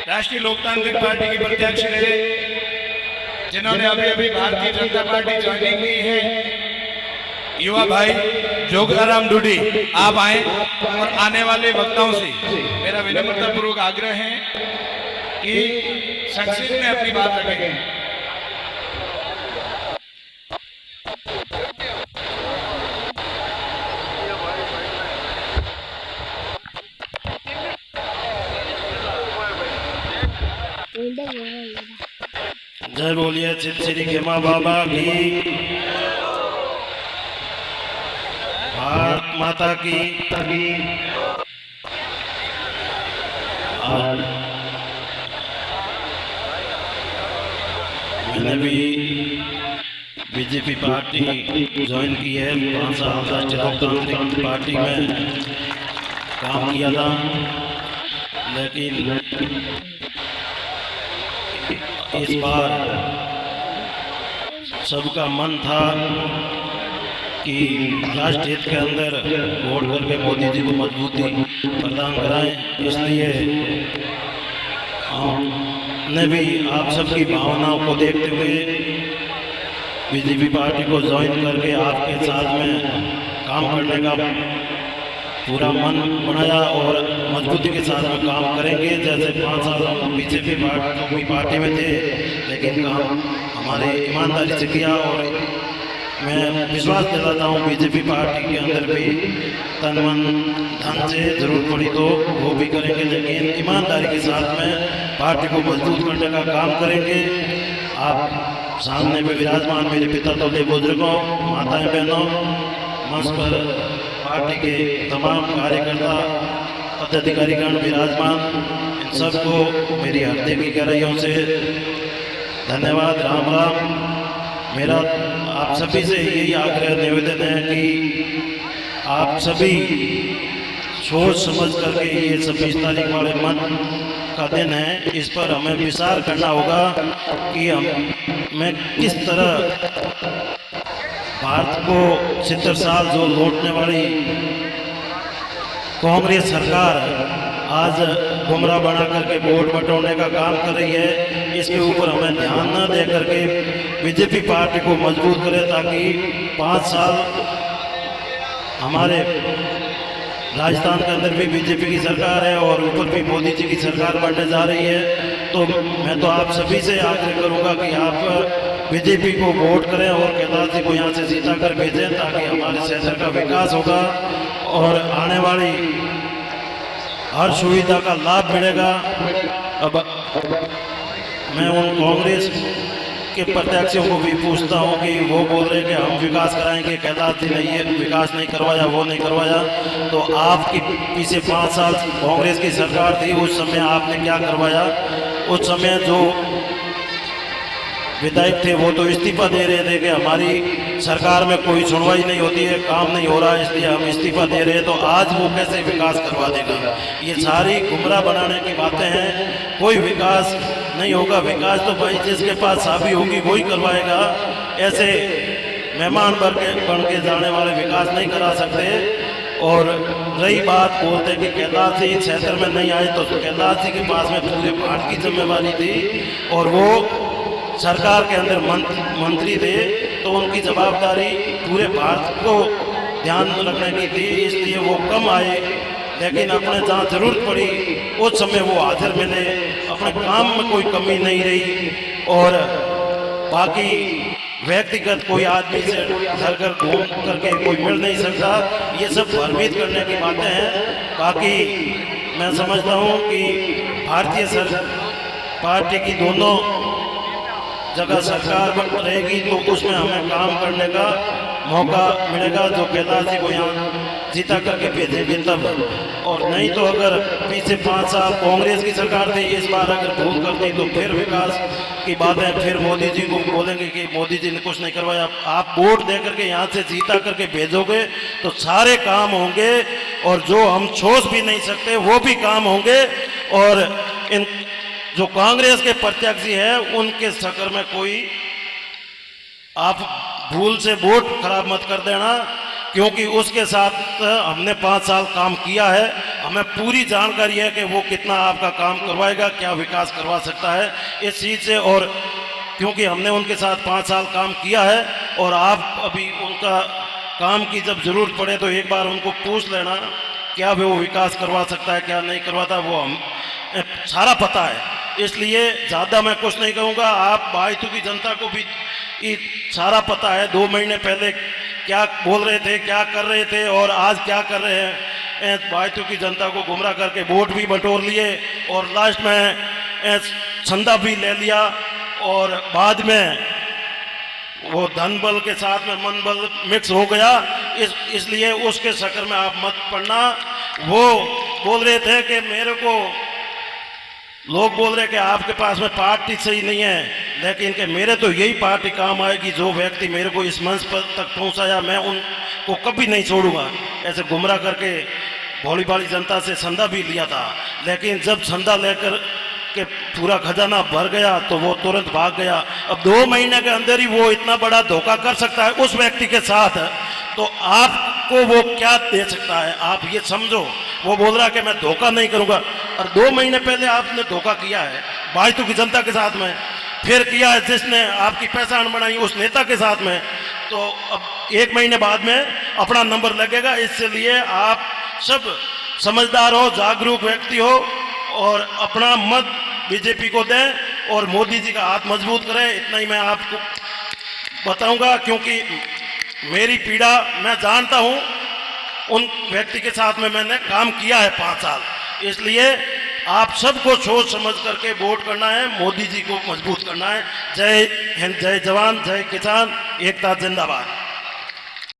राष्ट्रीय लोकतांत्रिक पार्टी के प्रत्याशी रहे, जिन्होंने अभी अभी भारतीय जनता पार्टी ज्वाइनिंग की है, युवा भाई जोगाराम डूडी, आप आए और आने वाले वक्ताओं से मेरा विनम्रतापूर्वक आग्रह है कि संक्षिप्त में अपनी बात रखें। जय बोलिए चित श्री खेमा बाबा की, भारत माता की। मैंने भी बीजेपी पार्टी ज्वाइन की है, 5 साल राष्ट्रीय लोकतांत्रिक पार्टी में काम किया था, लेकिन इस बार सबका मन था कि राष्ट्र हित के अंदर वोट करके मोदी जी को मजबूती प्रदान कराएं। इसलिए हमने भी आप सबकी भावनाओं को देखते हुए बीजेपी पार्टी को ज्वाइन करके आपके साथ में काम करने का पूरा मन बनाया और मजबूती के साथ में काम करेंगे। जैसे 5 साल हम बीजेपी पार्टी में थे, लेकिन काम हमारे ईमानदारी से किया और मैं विश्वास दिलाता हूँ बीजेपी पार्टी के अंदर भी तन मन धन से जरूरत पड़ी तो वो भी करेंगे, लेकिन ईमानदारी के साथ में पार्टी को मजबूत करने का काम करेंगे। आप सामने में विराजमान मेरे पिता तो बुजुर्गों, माताएं, बहनों, मंच पर पार्टी के तमाम कार्यकर्ता, पदाधिकारीगण विराजमान, इन सबको मेरी हृदय की गहराइयों से धन्यवाद, राम राम। मेरा आप सभी से यही आग्रह निवेदन है कि आप सभी सोच समझ करके ये 26 तारीख वाले मन का दिन है, इस पर हमें विचार करना होगा कि मैं किस तरह भारत को 70 साल जो लौटने वाली कांग्रेस सरकार आज गुमराह बना करके वोट बटोरने का काम कर रही है, इसके ऊपर हमें ध्यान न दे करके बीजेपी पार्टी को मजबूत करें, ताकि 5 साल हमारे राजस्थान के अंदर भी बीजेपी की सरकार है और ऊपर भी मोदी जी की सरकार बनने जा रही है। तो मैं तो आप सभी से आग्रह करूंगा कि आप बीजेपी को वोट करें और कैलाश जी को यहाँ से जीता कर भेजें, ताकि हमारे शहर का विकास होगा और आने वाली हर सुविधा का लाभ मिलेगा। अब मैं उन कांग्रेस के प्रत्याशियों को भी पूछता हूं कि वो बोल रहे हैं कि हम विकास कराएंगे, कैलाश जी ने ये विकास नहीं करवाया, वो नहीं करवाया। तो आपके पीछे 5 साल कांग्रेस की सरकार थी, उस समय आपने क्या करवाया? उस समय जो विधायक थे वो तो इस्तीफा दे रहे थे कि हमारी सरकार में कोई सुनवाई नहीं होती है, काम नहीं हो रहा है, इसलिए हम इस्तीफा दे रहे हैं। तो आज वो कैसे विकास करवा देगा? ये सारी गुमराह बनाने की बातें हैं, कोई विकास नहीं होगा। विकास तो भाई जिसके पास चाबी होगी वही करवाएगा, ऐसे मेहमान बन के जाने वाले विकास नहीं करा सकते। और रही बात बोलते कि कैलाश जी क्षेत्र में नहीं आए, तो कैलाश जी के पास में पूरे भारत की जिम्मेवारी थी और वो सरकार के अंदर मंत्री थे, तो उनकी जवाबदारी पूरे भारत को ध्यान रखने की थी, इसलिए वो कम आए। लेकिन अपने जहाँ जरूरत पड़ी उस समय वो हाजिर मिले, अपने काम में कोई कमी नहीं रही। और बाकी व्यक्तिगत कोई आदमी से घर घर घूम करके कोई मिल नहीं सकता, ये सब भ्रमित करने की बातें हैं। बाकी मैं समझता हूँ कि भारतीय पार्टी की दोनों जगह सरकार रहेगी तो उसमें हमें काम करने का मौका मिलेगा, जो कैलाश जी को यहाँ जीता करके भेजेंगे तब। और नहीं तो अगर पीछे 5 साल कांग्रेस की सरकार थी, इस बार अगर भूल करती तो फिर विकास की बातें फिर मोदी जी को बोलेंगे कि मोदी जी ने कुछ नहीं करवाया। आप वोट दे करके यहाँ से जीता करके भेजोगे तो सारे काम होंगे, और जो हम सोच भी नहीं सकते वो भी काम होंगे। और इन जो कांग्रेस के प्रत्याशी है उनके चक्कर में कोई आप भूल से वोट खराब मत कर देना। क्योंकि उसके साथ हमने 5 साल काम किया है। हमें पूरी जानकारी है कि वो कितना आपका काम करवाएगा, क्या विकास करवा सकता है इस चीज़ से। और क्योंकि हमने उनके साथ 5 साल काम किया है और आप अभी उनका काम की जब ज़रूरत पड़े तो एक बार उनको पूछ लेना क्या वो विकास करवा सकता है, क्या नहीं करवाता, वो हम सारा पता है। इसलिए ज़्यादा मैं कुछ नहीं कहूँगा। आप बायतू की जनता को भी ये सारा पता है 2 महीने पहले क्या बोल रहे थे, क्या कर रहे थे और आज क्या कर रहे हैं। बायतू की जनता को गुमराह करके वोट भी बटोर लिए और लास्ट में चंदा भी ले लिया और बाद में वो धन बल के साथ में मन बल मिक्स हो गया। इसलिए उसके चक्कर में आप मत पड़ना। वो बोल रहे थे कि मेरे को लोग बोल रहे कि आपके पास में पार्टी सही नहीं है, लेकिन कि मेरे तो यही पार्टी काम आएगी। जो व्यक्ति मेरे को इस मंच पर तक पहुंचाया मैं उनको कभी नहीं छोड़ूंगा। ऐसे गुमराह करके भोली भाली जनता से चंदा भी लिया था, लेकिन जब चंदा लेकर के पूरा खजाना भर गया तो वो तुरंत भाग गया। अब 2 महीने के अंदर ही वो इतना बड़ा धोखा कर सकता है उस व्यक्ति के साथ, तो आपको वो क्या दे सकता है, आप ये समझो। वो बोल रहा है कि मैं धोखा नहीं करूंगा, और 2 महीने पहले आपने धोखा किया है बायतू की जनता के साथ में, फिर किया है जिसने आपकी पहचान बनाई उस नेता के साथ में। तो अब 1 महीने बाद में अपना नंबर लगेगा। इसलिए आप सब समझदार हो, जागरूक व्यक्ति हो और अपना मत बीजेपी को दें और मोदी जी का हाथ मजबूत करें। इतना ही मैं आपको बताऊंगा, क्योंकि मेरी पीड़ा मैं जानता हूं। उन व्यक्ति के साथ में मैंने काम किया है 5 साल। इसलिए आप सबको सोच समझ करके वोट करना है, मोदी जी को मजबूत करना है। जय हिंद, जय जवान, जय किसान, एकता जिंदाबाद।